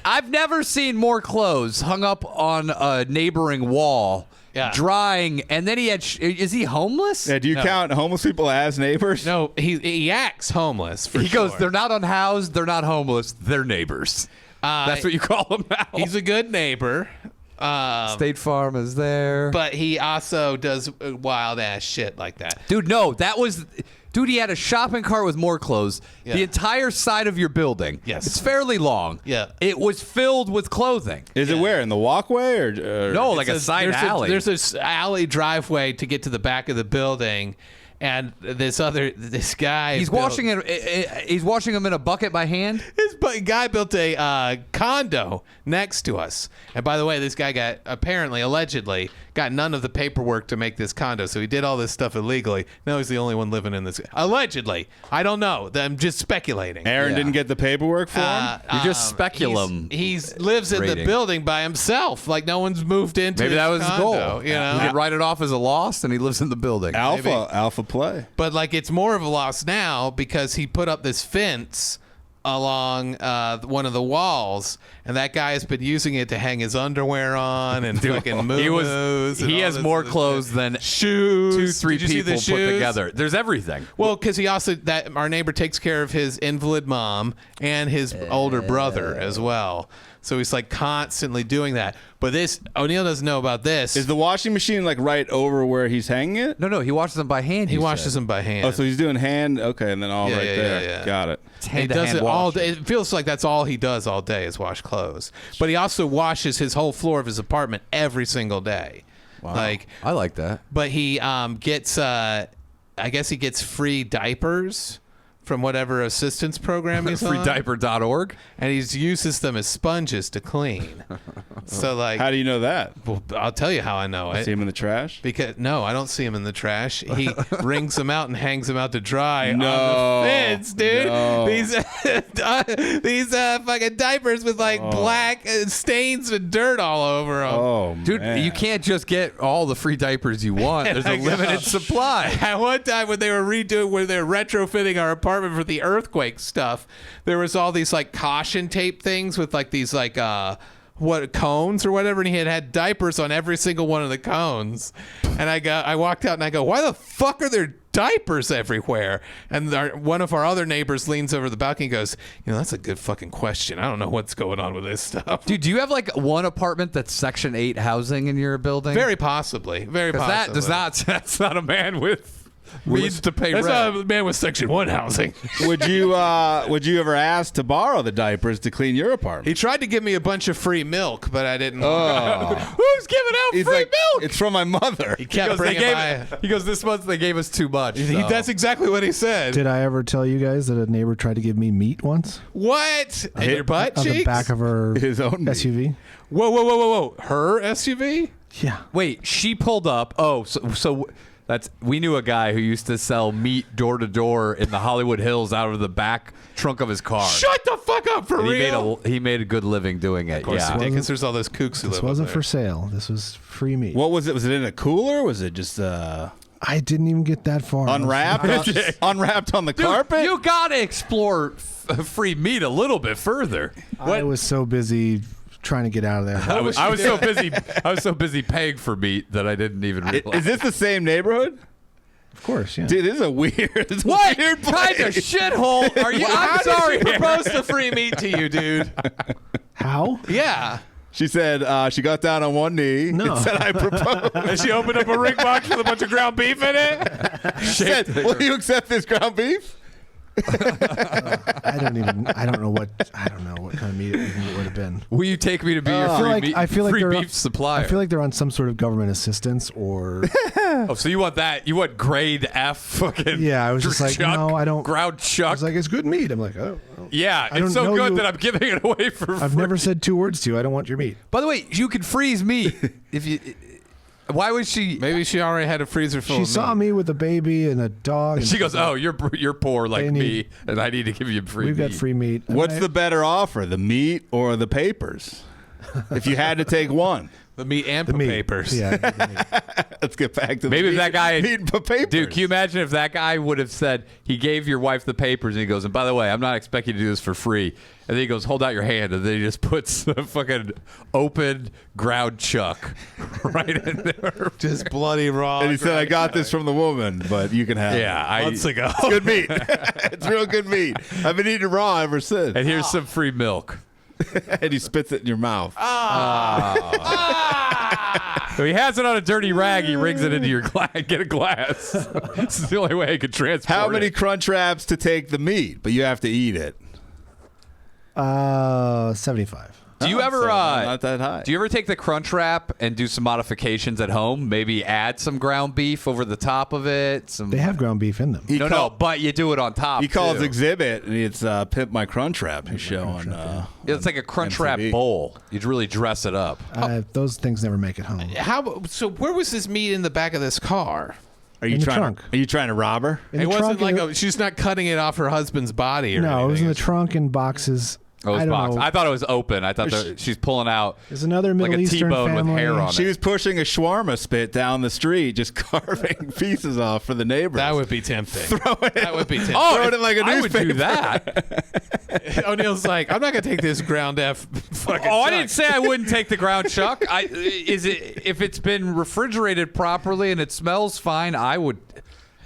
I've never seen more clothes hung up on a neighboring wall, Yeah. drying, and then he had. Is he homeless? Yeah, do you count homeless people as neighbors? No, he acts homeless. For He goes, sure. they're not unhoused, they're not homeless, they're neighbors. That's what you call them now. He's a good neighbor. State Farm is there. But he also does wild ass shit like that. Dude, no, that was... Dude, he had a shopping cart with more clothes. Yeah. The entire side of your building. Yes. It's fairly long. Yeah. It was filled with clothing. Is it where? In the walkway or No, like a side alley. There's this alley driveway to get to the back of the building, and this guy He's washing it. He's washing them in a bucket by hand. This guy built a condo next to us, and by the way, this guy allegedly got none of the paperwork to make this condo, so he did all this stuff illegally. Now he's the only one living in this. Allegedly, I don't know. I'm just speculating. Aaron Yeah. didn't get the paperwork for him? You're just speculum. He lives in the rating. building by himself, like no one's moved into. Maybe his that was his condo, goal. You know, He could write it off as a loss, and he lives in the building. Alpha play. but like it's more of a loss now because he put up this fence along one of the walls, and that guy has been using it to hang his underwear on and fucking moves. He has more clothes than shoes. 2-3 Did you see the people put shoes? together. There's everything. Well, because he also our neighbor takes care of his invalid mom and his older brother as well. So he's like constantly doing that. But O'Neill doesn't know about this. Is the washing machine like right over where he's hanging it? No, he washes them by hand. He you washes said. them by hand. Oh, so he's doing hand. Okay, and then all Yeah, right yeah, there. yeah. Got it. It's He hand-to-hand does it all washing. day. It feels like that's all he does all day is wash clothes. But he also washes his whole floor of his apartment every single day. Wow. Like, I like that. but he gets, I guess he gets free diapers from whatever assistance program he's on. Freediaper.org. And he uses them as sponges to clean. So like, How do you know that? well, I'll tell you how I know it. See him in the trash? Because no, I don't see him in the trash. He wrings them out and hangs them out to dry No. on the fence, dude. No. These fucking diapers with like black stains and dirt all over them. Oh, Dude, man. you can't just get all the free diapers you want. There's a I know. limited supply. At one time when they were when they were retrofitting our apartment for the earthquake stuff, there was all these like caution tape things with like these like cones or whatever, and he had diapers on every single one of the cones. And I walked out and I go, why the fuck are there diapers everywhere? And one of our other neighbors leans over the balcony and goes, that's a good fucking question. I don't know what's going on with this stuff. Dude, do you have like one apartment that's Section 8 housing in your building? Very possibly. Very possibly. That's not a man with means to pay That's rent. not a man with Section 1 housing. Would you ever ask to borrow the diapers to clean your apartment? He tried to give me a bunch of free milk, but I didn't. Who's giving out He's free like, milk? it's from my mother. He kept bringing by. He goes, this month they gave us too much. That's exactly what he said. Did I ever tell you guys that a neighbor tried to give me meat once? What? In your butt On cheeks? the back of her His own meat. SUV? Whoa. Her SUV? Yeah. Wait, she pulled up. Oh, so we knew a guy who used to sell meat door to door in the Hollywood Hills out of the back trunk of his car. Shut the fuck up, for And real. he made a good living doing it. Of course Yeah. he did, because there's all those kooks who This live wasn't up for there. sale. This was free meat. What was it? Was it in a cooler? Was it just I didn't even get that far. unwrapped? Unwrapped on the carpet? You gotta explore free meat a little bit further. I was so busy trying to get out of there. I was so busy paying for meat that I didn't even realize. Is this the same neighborhood? Of course, yeah. Dude, this is a weird. This is a What weird kind of place. shithole are you? How I'm sorry. did she propose to free meat to you, dude? How? Yeah. She said she got down on one knee No. and said, "I propose." And she opened up a ring box with a bunch of ground beef in it. She said, "Will you accept this ground beef?" I don't know what kind of meat it would have been. Will you take me to be your I feel like free they're beef supplier? I feel like they're on some sort of government assistance or Oh, so you want that? You want grade F fucking? Yeah, I was just like, chuck, no, I don't. ground I chuck. was like, it's good meat. I'm like, oh. Yeah, I don't it's so know good you- that I'm giving it away for free. I've never said 2 words to you. I don't want your meat. By the way, you can freeze meat if you. Why would she? Maybe she already had a freezer full She of saw meat. me with a baby and a dog. And She goes, "Oh, you're poor like They me, need- and I need to give you free We've meat." got free meat. And What's I- the better offer, the meat or the papers? If you had to take one, The meat and the meat? papers. Yeah. the meat. let's get back to Maybe the if that guy, meat and papers. dude, can you imagine if that guy would have said he gave your wife the papers and he goes, "And by the way, I'm not expecting you to do this for free," and then he goes, "Hold out your hand," and then he just puts the fucking open ground chuck right in there. Just bloody raw. And he said, "I got this from the woman, but you can have Yeah, it." months ago. It's good meat. It's real good meat. I've been eating raw ever since. And here's some free milk. And he spits it in your mouth. So he has it on a dirty rag. He rings it into your glass. Get a glass. This is the only way I could transport How many it. Crunchwraps to take the meat, but you have to eat it? 75. Do you ever? Not that high. Do you ever take the Crunchwrap and do some modifications at home? Maybe add some ground beef over the top of it. Some. They have ground beef in them. No, but you do it on top. He calls too. Exhibit, and it's Pimp My Crunchwrap, his show on. It's like a Crunchwrap MTV. bowl. You'd really dress it up. Those things never make it home. So where was this meat in the back of this car? Are you In the trying? trunk. Are you trying to rob her? In It the wasn't trunk, like she's not cutting it off her husband's body or no, anything. it was in the trunk in boxes. Oh, I it's don't boxed. know. I thought it was open. I thought she's pulling out There's another like Middle a Eastern T-bone with family. hair on She it. was pushing a shawarma spit down the street, just carving pieces off for the neighbors. That would be tempting. That would be tempting. Throw it in like a I would newspaper. do that. O'Neill's like, I'm not gonna take this ground F fucking. Oh, I chuck." didn't say I wouldn't take the ground chuck. If it's been refrigerated properly and it smells fine, I would.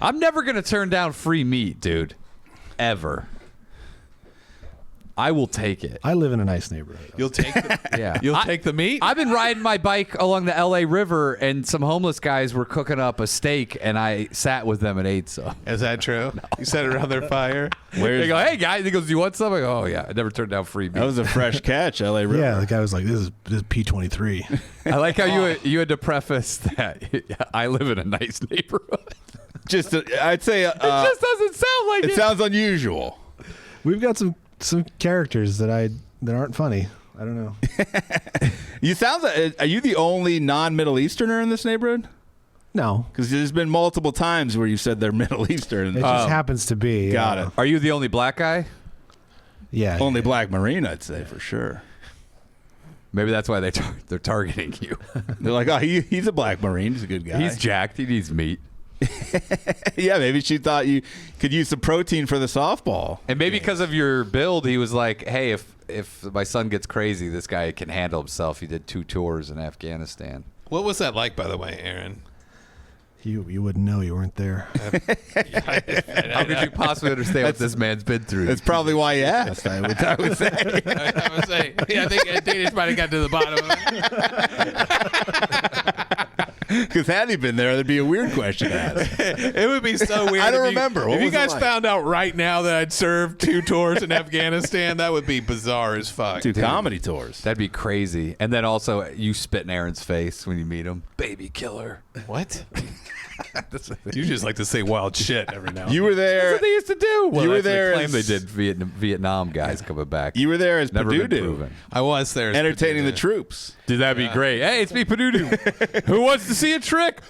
I'm never gonna turn down free meat, dude. Ever. I will take it. I live in a nice neighborhood. You'll take. Yeah. You'll take the meat. I've been riding my bike along the LA River, and some homeless guys were cooking up a steak, and I sat with them and ate some. Is that true? You set it around their fire. They go, "Hey guys," he goes, "Do you want some?" I go, "Oh yeah, I never turned down free meat." That was a fresh catch, LA River. Yeah, the guy was like, "This is P23." I like how you had to preface that I live in a nice neighborhood. Just, I'd say, It just doesn't doesn't sound like it. It sounds unusual. We've got some characters that aren't funny. I don't know. You sound like, are you the only non-Middle Easterner in this neighborhood? No, Because there's been multiple times where you said they're Middle Eastern. it just happens to be. Got it. Are you the only black guy? Yeah. Only black Marine, I'd say, for sure. Maybe that's why they're targeting you. They're like, oh, he's a black Marine. He's a good guy. He's jacked. He needs meat. Yeah, maybe she thought you could use some protein for the softball. And maybe because of your build, he was like, hey, if my son gets crazy, this guy can handle himself. He did 2 tours in Afghanistan. What was that like, by the way, Aaron? You wouldn't know. You weren't there. How could you possibly understand what this man's been through? That's probably why you asked, I would say. I would say, I think Danish might have got to the bottom of it. Because had he been there, that'd be a weird question to ask. It would be so weird. I don't if you- remember. What If you was it guys like? found out right now that I'd served 2 tours in Afghanistan, that would be bizarre as fuck. 2 comedy tours. That'd be crazy. And then also, you spit in Aaron's face when you meet him. Baby killer. What? You just like to say wild shit every now and You were there. That's what they used to do. Well, You were that's the there claim as- they did Vietnam guys coming back. You were there as Never been Padudu, proven. I was there. as entertaining the Padudu. troops. Dude, that'd be great. Hey, it's me, Padudu. Who wants to see a trick?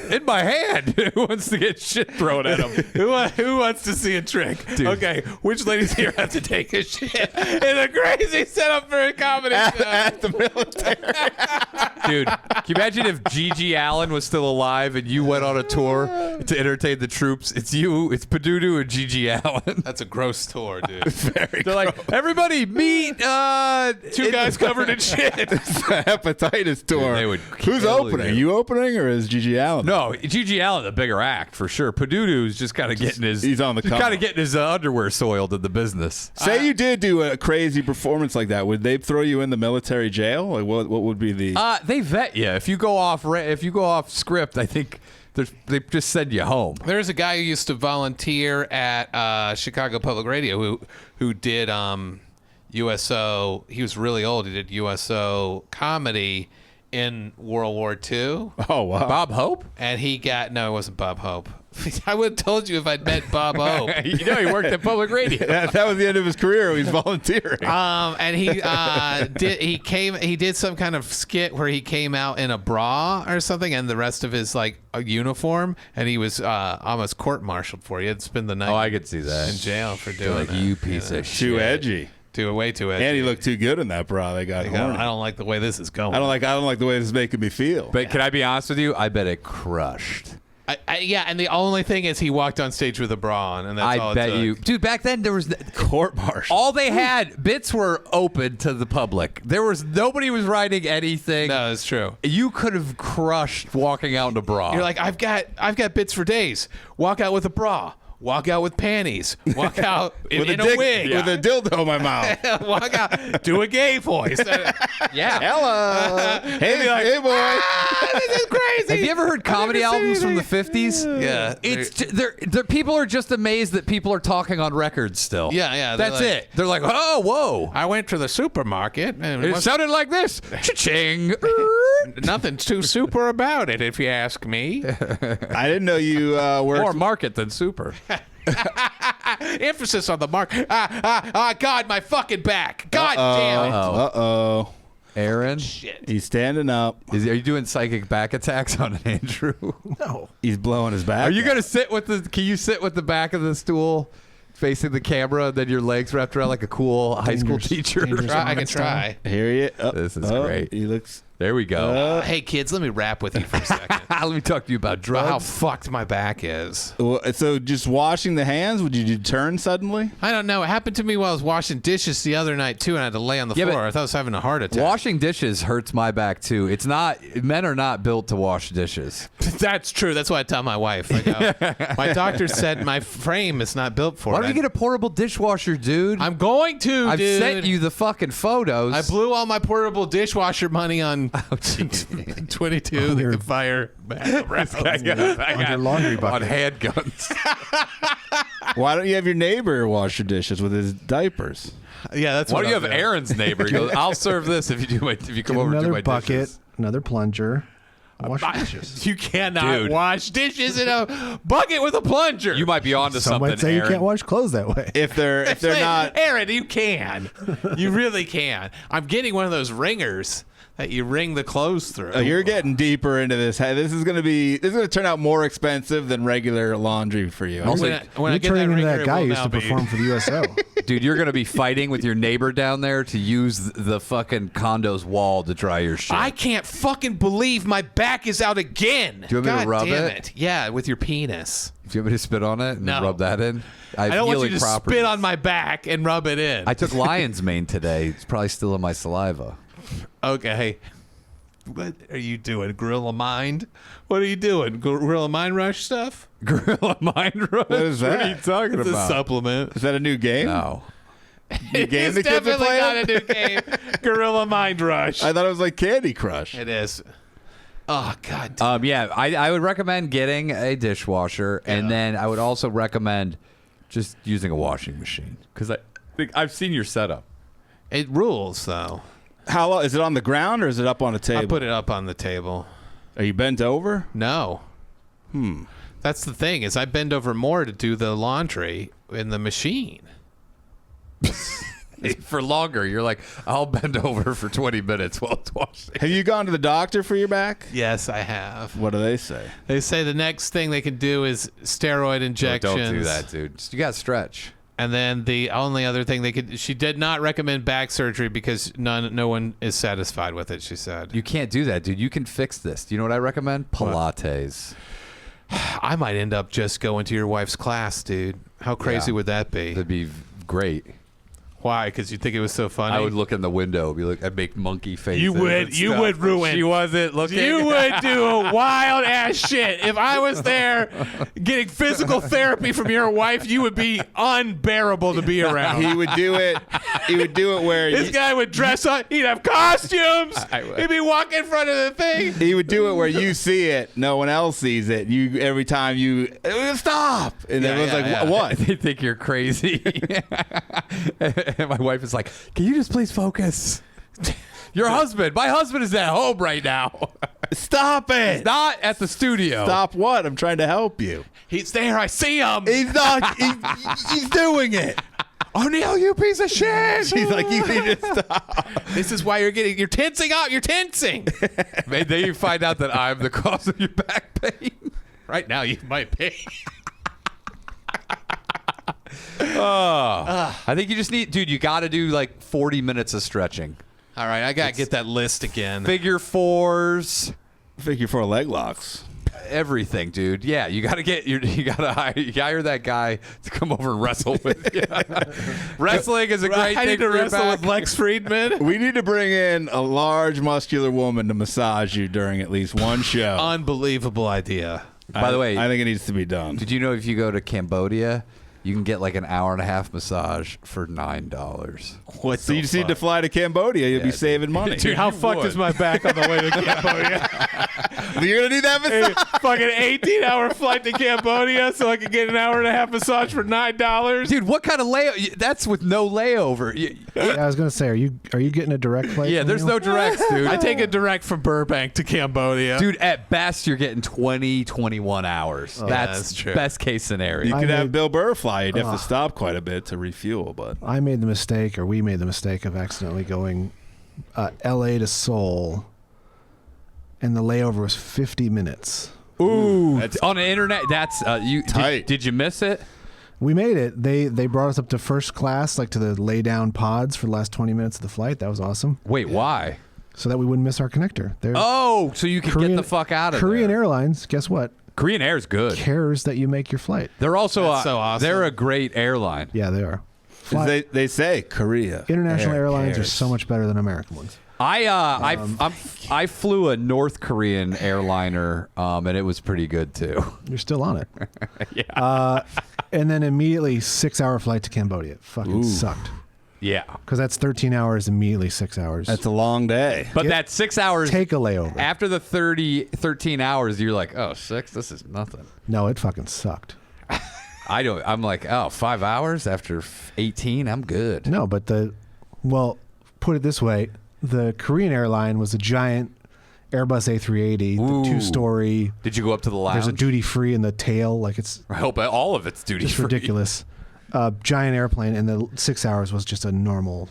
In my hand. Who wants to get shit thrown at him? Who wants to see a trick? Dude. Okay, which ladies here have to take a shit in a crazy setup for a comedy show? At the military. Dude, can you imagine if Gigi Allen was still alive and you went on a tour to entertain the troops? It's you, it's Padudu, and Gigi Allen. That's a gross tour, dude. They're like, everybody meet 2 guys covered in shit. Hepatitis tour. they would Who's kill opening? you. You opening or is Gigi Allen? No, Gigi Allen, the bigger act for sure. Padudu's just kind of getting his. he's on the come kind up. of getting his underwear soiled in the business. Say you did do a crazy performance like that. Would they throw you in the military jail? Like what would be the They vet you if you go off script. I think they just send you home. There's a guy who used to volunteer at Chicago Public Radio who did USO. He was really old. He did USO comedy in World War II. Oh wow. Bob Hope? And he got it wasn't Bob Hope. I would have told you if I'd met Bob Hope. You know he worked at public radio. that was the end of his career. He was volunteering. And he did some kind of skit where he came out in a bra or something, and the rest of his like a uniform, and he was almost court-martialed for. He had to spend the night. Oh, I could see that. in jail for doing Like that. you piece of shit. Too edgy. Way too edgy. And he looked too good in that bra. They got horny. I don't like the way this is going. I don't like the way this is making me feel. But can I be honest with you? I bet it crushed. Yeah, and the only thing is he walked on stage with a bra on, and that's all I it bet took. you, dude. Back then there was Court martial. all they had. Bits were open to the public. There was nobody was writing anything. No, it's true. You could have crushed walking out in a bra. You're like, I've got bits for days. Walk out with a bra. Walk out with panties. Walk out in a wig. with a dildo in my mouth. Walk out. Do a gay voice. yeah. Hello. hey boy. This is crazy. Have you ever heard comedy albums from the 50s? Yeah. It's they're people are just amazed that people are talking on records still. Yeah. they're That's like, it. They're like, oh, whoa. I went to the supermarket and It sounded like this. Cha-ching. nothing too super about it, if you ask me. I didn't know you worked. More market than super. Emphasis on the mark. God, my fucking back. God damn it. Uh-oh. Aaron, Shit. He's standing up. are you doing psychic back attacks on Andrew? No. He's blowing his back. Are you gonna sit with the? Can you sit with the back of the stool, facing the camera, and then your legs wrapped around like a cool high school teacher? dangerous. I can try. Hear you? This is great. He looks. There we go. Hey, kids, let me rap with you for a second. Let me talk to you about About how drugs. fucked my back is. So just washing the hands? Would you turn suddenly? I don't know. It happened to me while I was washing dishes the other night, too, and I had to lay on the Yeah, floor. but I thought I was having a heart attack. Washing dishes hurts my back too. It's not. Men are not built to wash dishes. That's true. That's what I tell my wife. I go, my doctor said my frame is not built for Why it. don't you get a portable dishwasher, dude? I'm going to, I've dude. sent you the fucking photos. I blew all my portable dishwasher money on 22 that can fire back around. On your laundry on bucket. handguns. Why don't you have your neighbor wash your dishes with his diapers? Yeah, that's Why what don't you I'll have do. Aaron's neighbor? He goes, I'll serve this if you come Get over and do another my bucket, dishes. another plunger. Wash dishes. You cannot Dude. wash dishes in a bucket with a plunger. You might be onto Some something, might say Aaron. you can't wash clothes that way. If they're not, Aaron, you can. You really can. I'm getting one of those ringers that you ring the clothes through. you're getting deeper into this. Hey, this is going to turn out more expensive than regular laundry for you. Also, when I You're get turning into ringer, that it guy will who used now to be- perform for the USO. Dude, you're going to be fighting with your neighbor down there to use the fucking condo's wall to dry your shit. I can't fucking believe my back is out again. Do you want me to God rub damn it? Yeah, with your penis. Do you want me to spit on it and No. rub that in? I don't want you healing to properties. spit on my back and rub it in. I took lion's mane today. It's probably still in my saliva. Okay. What are you doing? Gorilla Mind? What are you doing? Gorilla Mind Rush stuff? Gorilla mind rush? What is What are you that? talking It's a about? supplement. Is that a new game? No. New game It's the kids are definitely playing? not a new game. Gorilla Mind Rush. I thought it was like Candy Crush. It is. Oh, God. Yeah, I would recommend getting a dishwasher, and then I would also recommend just using a washing machine because I think I've seen your setup. It rules, though. How long is it on the ground or is it up on a table? I put it up on the table. Are you bent over? No. That's the thing is I bend over more to do the laundry in the machine. For longer, you're like, I'll bend over for 20 minutes while it's washing. Have you gone to the doctor for your back? Yes, I have. What do they say? They say the next thing they can do is steroid injections. Don't do that, dude. You got to stretch. And then the only other thing she did not recommend back surgery because no one is satisfied with it, she said. You can't do that, dude. You can fix this. Do you know what I recommend? Pilates. I might end up just going to your wife's class, dude. How crazy Yeah. would that be? That'd be great. Why? Because you think it was so funny? I would look in the window, be like, I'd make monkey faces. You would- and you stuff. would ruin- She wasn't looking. You would do a wild ass shit. If I was there getting physical therapy from your wife, you would be unbearable to be around. He would do it. He would do it where This guy would dress up. He'd have costumes. I would. He'd be walking in front of the thing. he would do it where you see it, no one else sees it. You every time you stop, and Yeah, everyone's like, yeah. "What?" They think you're crazy. And my wife is like, can you just please focus? Your husband. My husband is at home right now. Stop it! Not at the studio. Stop what? I'm trying to help you. He's there. I see him. He's not. He's doing it. O'Neal, you piece of shit. She's like, "You need to stop." This is why you're tensing up. You're tensing. Then you find out that I'm the cause of your back pain. Right now, you might be. I think you just need, dude, you got to do like 40 minutes of stretching. All right, I gotta get that list again. Figure fours. Figure 4 leg locks. Everything, dude. Yeah, you got to get you got to hire that guy to come over and wrestle with you. Wrestling is a great I thing need to for your wrestle back. with Lex Friedman. We need to bring in a large, muscular woman to massage you during at least one show. Unbelievable idea. By the way, I think it needs to be done. did you know if you go to Cambodia, you can get like an hour and a half massage for $9? What? So you just need to fly to Cambodia. You'll be saving money. Dude, how fucked would. is my back on the way to Cambodia? You're gonna do that massage? Fucking 18-hour flight to Cambodia so I can get an hour and a half massage for $9. Dude, what kind of layover? That's with no layover. Yeah, I was gonna say, are you getting a direct flight? Yeah, from there's you? no directs, dude. I take a direct from Burbank to Cambodia. Dude, at best, you're getting 20, 21 hours. that's true. Best case scenario. You I could have made- Bill Burr fly. You'd have to stop quite a bit to refuel, but I made the mistake, or we made the mistake of accidentally going L.A. to Seoul, and the layover was 50 minutes. Ooh, on the internet, that's you. Tight. Did you miss it? We made it. They brought us up to first class, like to the lay down pods for the last 20 minutes of the flight. That was awesome. Wait, why? So that we wouldn't miss our connector. They're Oh, so you can get the fuck out of Korean there. Airlines, guess what? Korean Air is good. Cares that you make your flight. They're also That's so awesome. they're a great airline. Yeah, they are. they say Korea. International Air airlines cares. are so much better than American ones. I flew a North Korean airliner, and it was pretty good too. You're still on it. Yeah. And then immediately 6-hour flight to Cambodia. It fucking sucked. Yeah, Because that's 13 hours, immediately 6 hours. That's a long day. but that 6 hours Take a layover. after the 13 hours, you're like, oh, 6? This is nothing. No, it fucking sucked. I'm like, oh, 5 hours after 18, I'm good. No, but put it this way, the Korean airline was a giant Airbus A380, the Ooh. 2-story. Did you go up to the lounge? There's a duty free in the tail, like it's I hope all of it's duty just free. ridiculous. Giant airplane, and the 6 hours was just a normal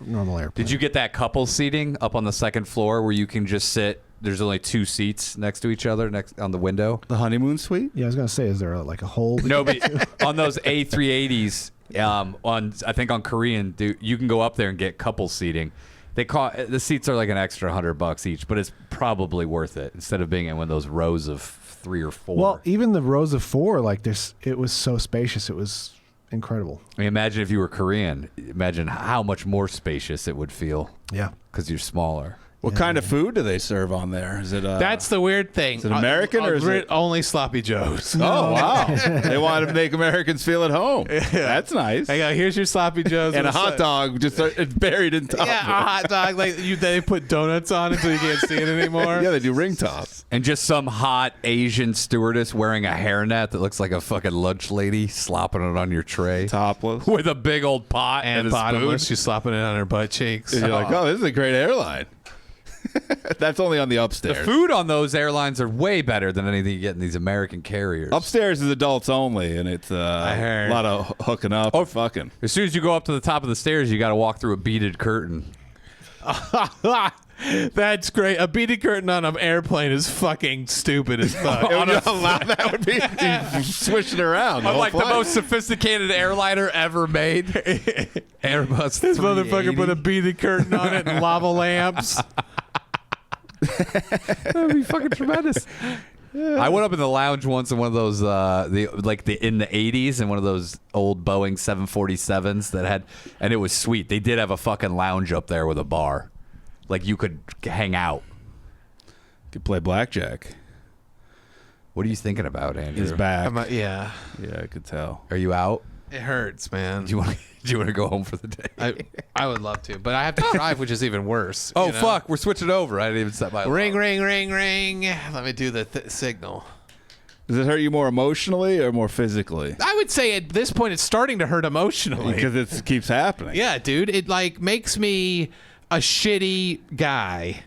airplane. Did you get that couple seating up on the second floor where you can just sit? There's only 2 seats next to each other next on the window. The honeymoon suite? Yeah, I was gonna say, is there like a hole? No, but on those A380s, I think on Korean, you can go up there and get couple seating. The seats are like an extra $100 each, but it's probably worth it instead of being in one of those rows of 3 or 4. Well, even the rows of 4, like it was so spacious. It was incredible. I mean, imagine if you were Korean. Imagine how much more spacious it would feel. Yeah. Because you're smaller. What kind of food do they serve on there? Is it That's the weird thing. Is it American or is it only sloppy joes? Oh wow! They wanted to make Americans feel at home. That's nice. I go, here's your sloppy joes And a with hot dog just buried in top. Yeah, a hot dog. Like they put donuts on it so you can't see it anymore. Yeah, they do ring tops. And just some hot Asian stewardess wearing a hairnet that looks like a fucking lunch lady slopping it on your tray. Topless. With a big old pot And and a bottomless, spoon. she's slopping it on her butt cheeks. And you're like, oh, this is a great airline. That's only on the upstairs. The food on those airlines are way better than anything you get in these American carriers. Upstairs is adults only, and it's heard. a lot of hooking up or fucking. As soon as you go up to the top of the stairs, you got to walk through a beaded curtain. That's great. A beaded curtain on an airplane is fucking stupid as fuck. How loud that would be. You swish it around. I'm like the flight. most sophisticated airliner ever made. Airbus. This 380. motherfucker put a beaded curtain on it and lava lamps. That would be fucking tremendous. I went up in the lounge once in one of those in the 80s in one of those old Boeing 747s that had, and it was sweet. They did have a fucking lounge up there with a bar, like you could hang out. Could play blackjack. What are you thinking about, Andrew? His back. Yeah, Yeah, I could tell. Are you out? it hurts, man. Do you want to go home for the day? I would love to, but I have to drive, which is even worse. Oh you know? fuck, we're switching over. I didn't even set my Ring, alarm. ring, ring, ring. Let me do the signal. Does it hurt you more emotionally or more physically? I would say at this point it's starting to hurt emotionally. Because it keeps happening. Yeah, dude, it like makes me a shitty guy.